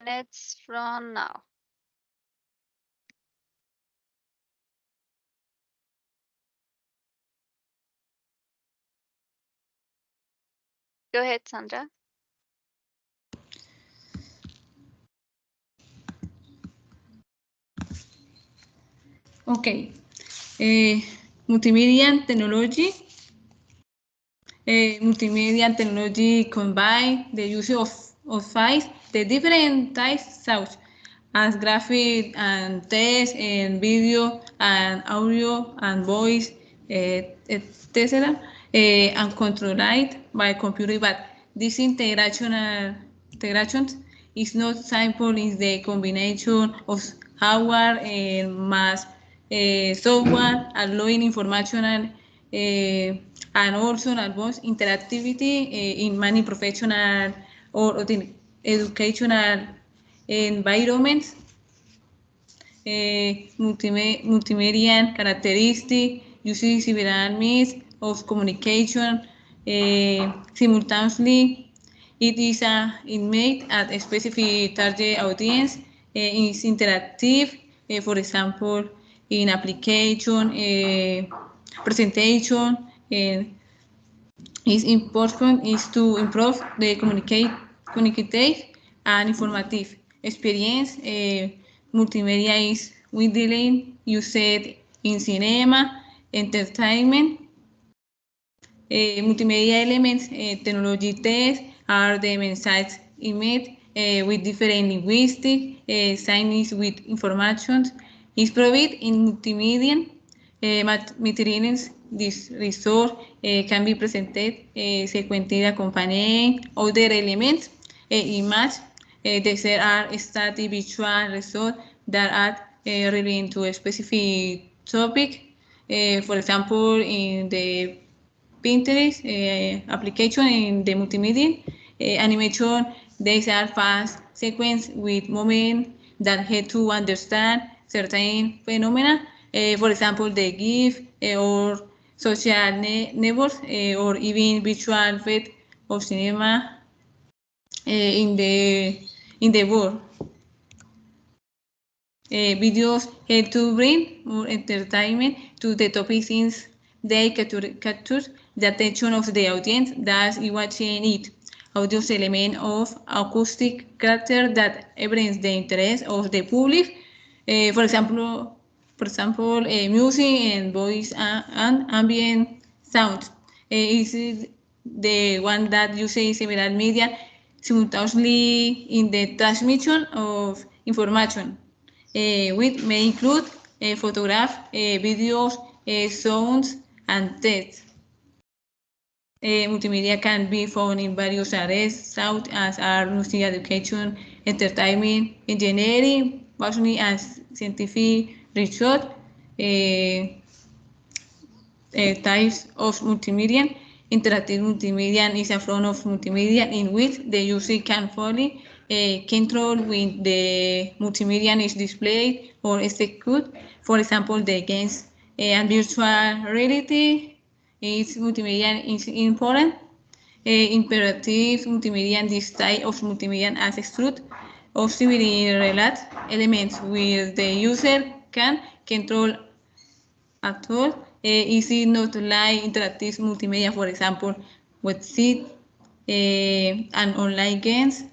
minutes from now. Go ahead, Sandra. Okay. Multimedia and technology. Multimedia and technology combine the use of files, the different types such as graphic and text and video and audio and voice, etc. And controlled by computer. But this integration is not simple in the combination of hardware and mass software, allowing information and also advanced interactivity in many professional or educational environments. Multimedia characteristic uses several means of communication simultaneously. It is made at a specific target audience. Is interactive, for example, in application, presentation. Is important is to improve the communicative and informative experience. Multimedia is widely used in cinema, entertainment. Multimedia elements, technology tests are the messages image with different linguistic signs with information is provided in multimedia materials. This resource can be presented sequentially accompanying other elements, image. There are static visual results that are relevant to a specific topic. For example, in the Pinterest application in the multimedia animation, these are fast sequence with moments that help to understand certain phenomena. For example, the GIF or social networks or even visual effect of cinema in the world. Videos help to bring more entertainment to the topic since they capture the attention of the audience that's watching it. Audio's element of acoustic character that brings the interest of the public. For example, music and voice and ambient sound is the one that uses several media simultaneously in the transmission of information. Which may include photographs, videos, sounds, and text. Multimedia can be found in various areas, such as art, music, education, entertainment, engineering, botany, and scientific research. Types of multimedia. Interactive multimedia is a form of multimedia in which the user can fully control when the multimedia is displayed or executed. For example, the games and virtual reality is multimedia is important. Imperative multimedia and this type of multimedia as extrude of similar relate elements where the user can control at all. Is it not like interactive multimedia, for example, website and online games?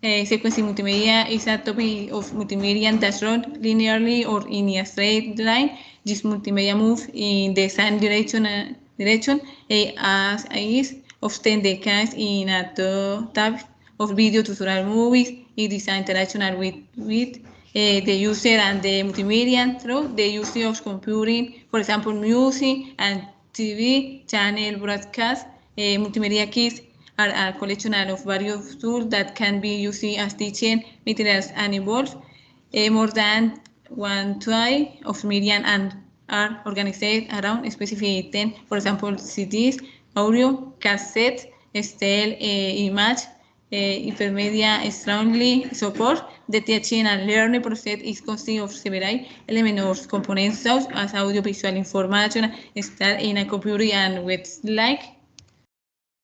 Sequencing multimedia is a topic of multimedia that runs linearly or in a straight line. This multimedia moves in the same direction as is often the case in a type of video tutorial movies. It is an interaction with the user and the multimedia through the use of computing, for example, music and TV channel broadcast. Multimedia kits are a collection of various tools that can be used as teaching materials and involve more than one type of media and are organized around a specific theme. For example, CDs, audio, cassette, still image, hypermedia strongly support the teaching and learning process is consisting of several elements or components such as audiovisual information stored in a computer and website.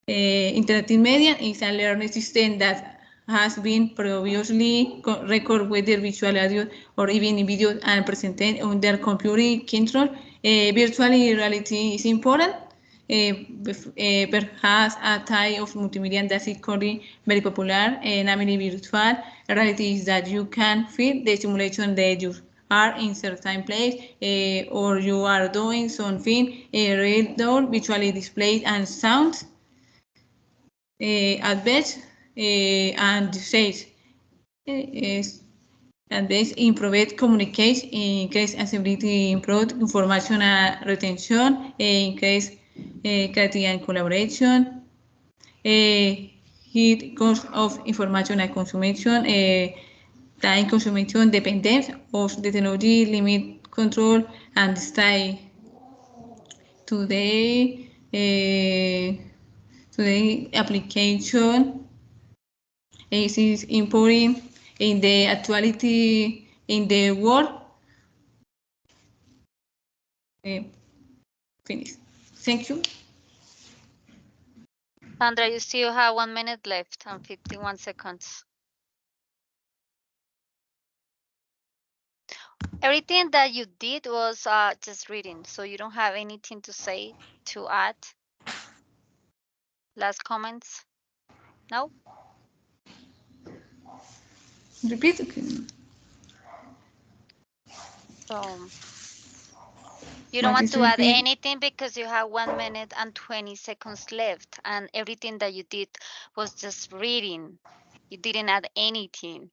Interactive media is a learning system that has been previously recorded whether visual, audio, or even video and presented on their computer control. Virtual reality is important. Perhaps a type of multimedia that is currently very popular, namely virtual reality, is that you can feel the simulation that you are in certain place or you are doing something real door visually displayed and sounds at best and says at best improve communication, increase accessibility, improve information retention, increase creativity and collaboration, hit cost of information and consumption, time consumption dependence of the technology, limit control and style. Today, today application is important in the actuality in the world. Finish. Thank you. Sandra, you still have 1 minute left and 51 seconds. Everything that you did was just reading, so you don't have anything to say, to add? Last comments? No? Repeat. So you don't What want is to add repeat? anything because you have 1 minute and 20 seconds left, and everything that you did was just reading. You didn't add anything.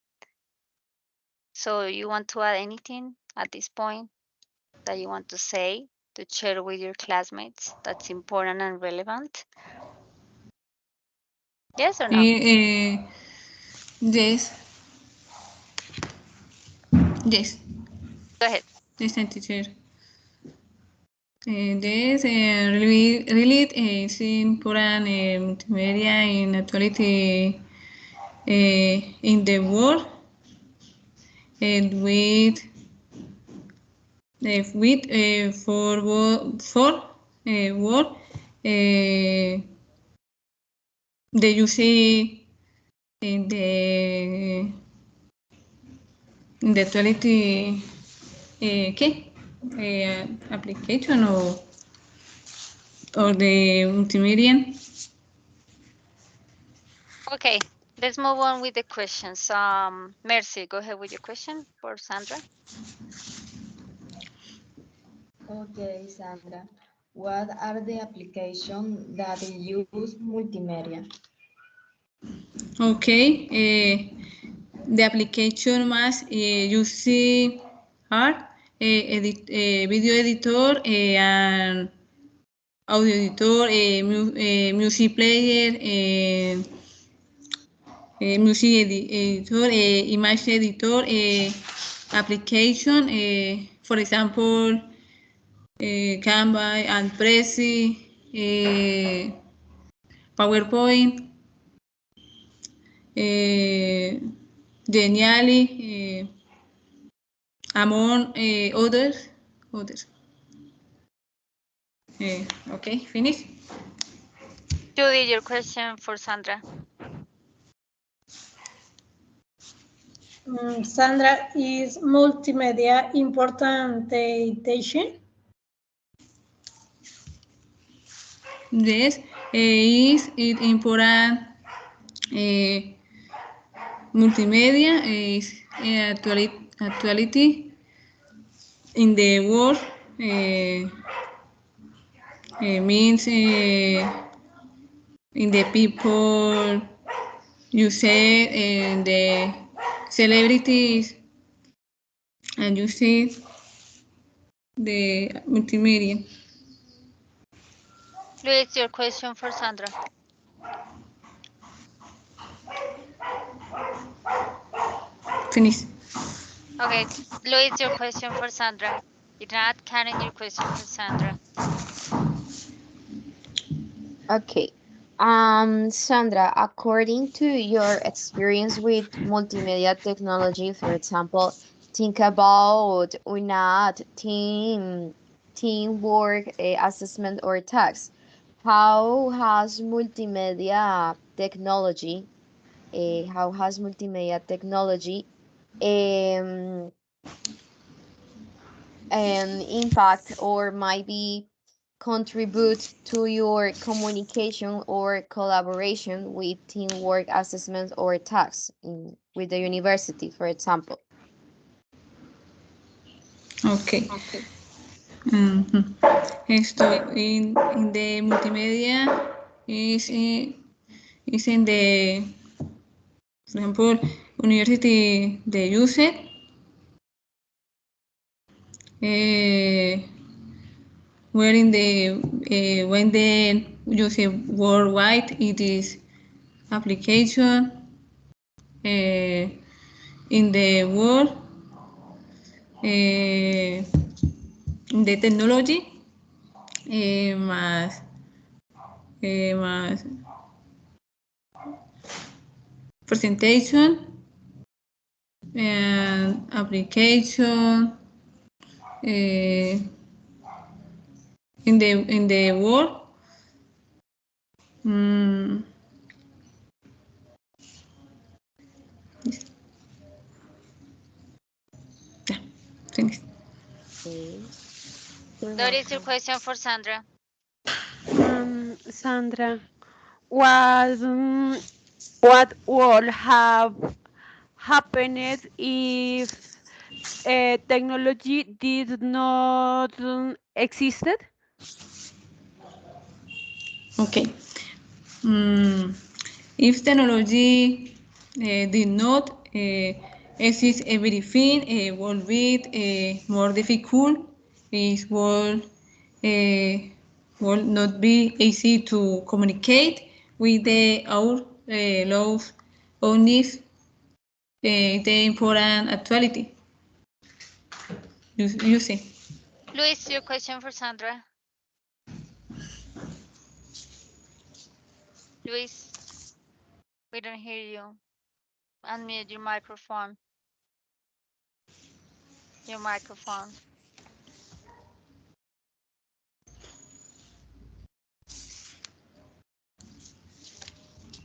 So you want to add anything at this point that you want to say, to share with your classmates that's important and relevant? Yes or no? Yes. Yes. Go ahead. Yes, teacher. This really is important multimedia in actuality in the world and with for world the use in the actuality ¿qué? Application or the multimedia. Okay, let's move on with the questions. Mercy, go ahead with your question for Sandra. Okay, Sandra. What are the applications that use multimedia? Okay, the application must use are video editor and audio editor, music player, music editor, image editor, application, for example, Canva and Prezi, PowerPoint, Geniali, among others. Okay, finish. Judy, your question for Sandra. Sandra, is multimedia important teaching? Yes, is it important? Multimedia is actuality in the world means in the people you say the celebrities and you see the multimedia. Luis, your question for Sandra. Finish. Okay, Luis, your question for Sandra. You're not counting your question for Sandra. Okay. Sandra, according to your experience with multimedia technology, for example, think about UNAT, teamwork assessment or tasks. How has multimedia technology how has multimedia technology an impact or might be contribute to your communication or collaboration with teamwork assessments or tasks with the university, for example? Okay. Esto in the multimedia is in the, for example, university they use it. Where in the when the use it worldwide, it is application in the world in the technology más más presentation and application in the world. Yeah, thanks. Okay. You're What is your welcome. question for Sandra? Sandra, what what would have happened if technology did not existed? Okay. If technology did not exist, everything would be more difficult. It will not be easy to communicate with our laws only the important actuality. You see. Luis, your question for Sandra. Luis, we don't hear you. Unmute your microphone. Your microphone.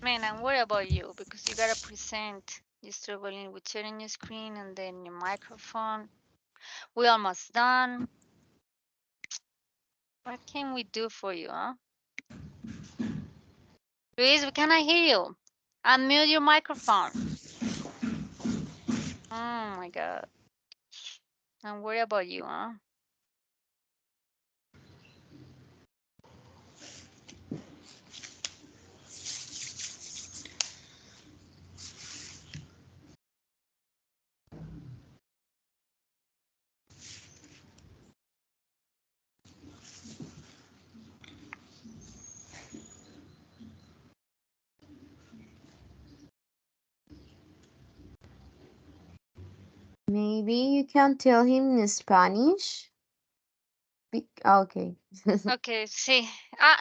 Man, I'm worried about you because you gotta present. You're struggling with sharing your screen and then your microphone. We almost done. What can we do for you, huh? Luis, we cannot hear you. Unmute your microphone. Oh my God. I'm worried about you, huh? Maybe you can tell him in Spanish. Okay. Okay, see.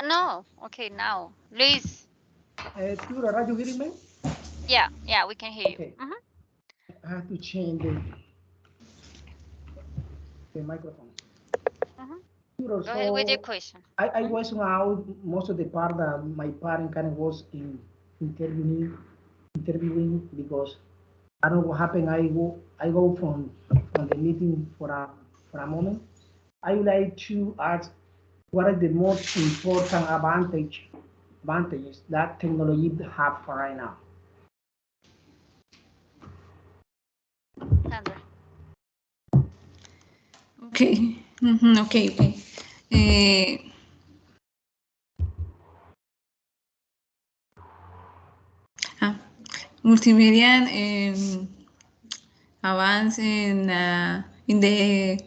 No. Okay, now. Luis. Tudor, are you hearing me? Yeah, we can hear you. Okay, I have to change the microphone. Tudor, Go ahead with your so question. I was out most of the part that my parent kind of was in interviewing because I don't know what happened. I go from the meeting for a moment. I would like to ask what are the most important advantages that technology have for right now. Sandra. Okay. Okay. Multimedia advance in the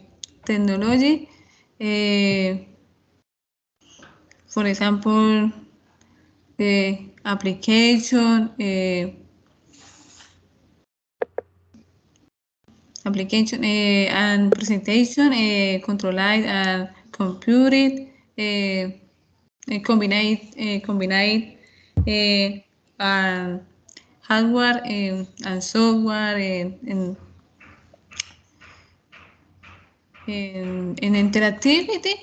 technology. For example, the application and presentation controlled and computed combined and hardware and software in interactivity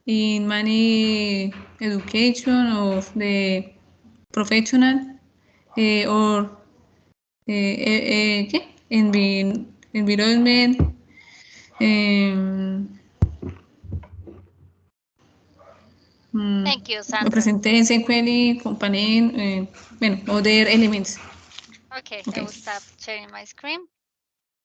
in many education of the professional or ¿qué? Environment, Thank you, Sandra. presentation, query, component, bueno, other elements. Okay, I Okay. will stop sharing my screen.